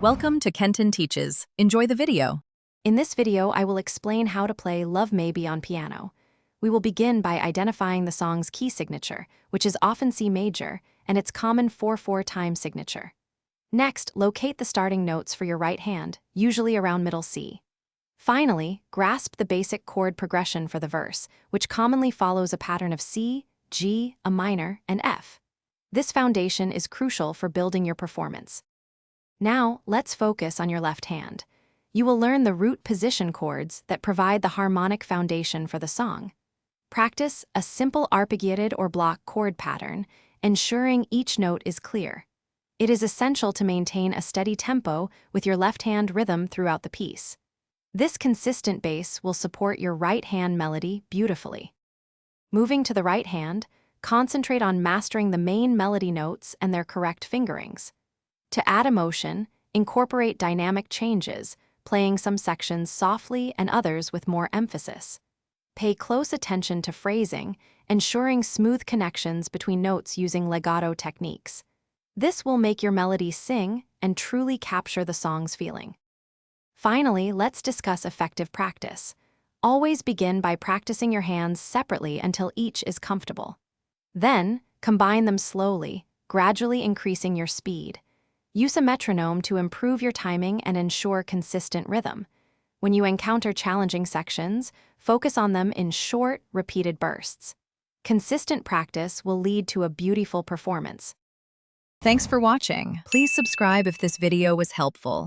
Welcome to Kenton Teaches. Enjoy the video. In this video, I will explain how to play Love Maybe on piano. We will begin by identifying the song's key signature, which is often C major, and its common 4/4 time signature. Next, locate the starting notes for your right hand, usually around middle C. Finally, grasp the basic chord progression for the verse, which commonly follows a pattern of C, G, a minor, and F. This foundation is crucial for building your performance. Now, let's focus on your left hand. You will learn the root position chords that provide the harmonic foundation for the song. Practice a simple arpeggiated or block chord pattern, ensuring each note is clear. It is essential to maintain a steady tempo with your left hand rhythm throughout the piece. This consistent bass will support your right hand melody beautifully. Moving to the right hand, concentrate on mastering the main melody notes and their correct fingerings. To add emotion, incorporate dynamic changes, playing some sections softly and others with more emphasis. Pay close attention to phrasing, ensuring smooth connections between notes using legato techniques. This will make your melody sing and truly capture the song's feeling. Finally, let's discuss effective practice. Always begin by practicing your hands separately until each is comfortable. Then, combine them slowly, gradually increasing your speed. Use a metronome to improve your timing and ensure consistent rhythm. When you encounter challenging sections, focus on them in short, repeated bursts. Consistent practice will lead to a beautiful performance. Thanks for watching. Please subscribe if this video was helpful.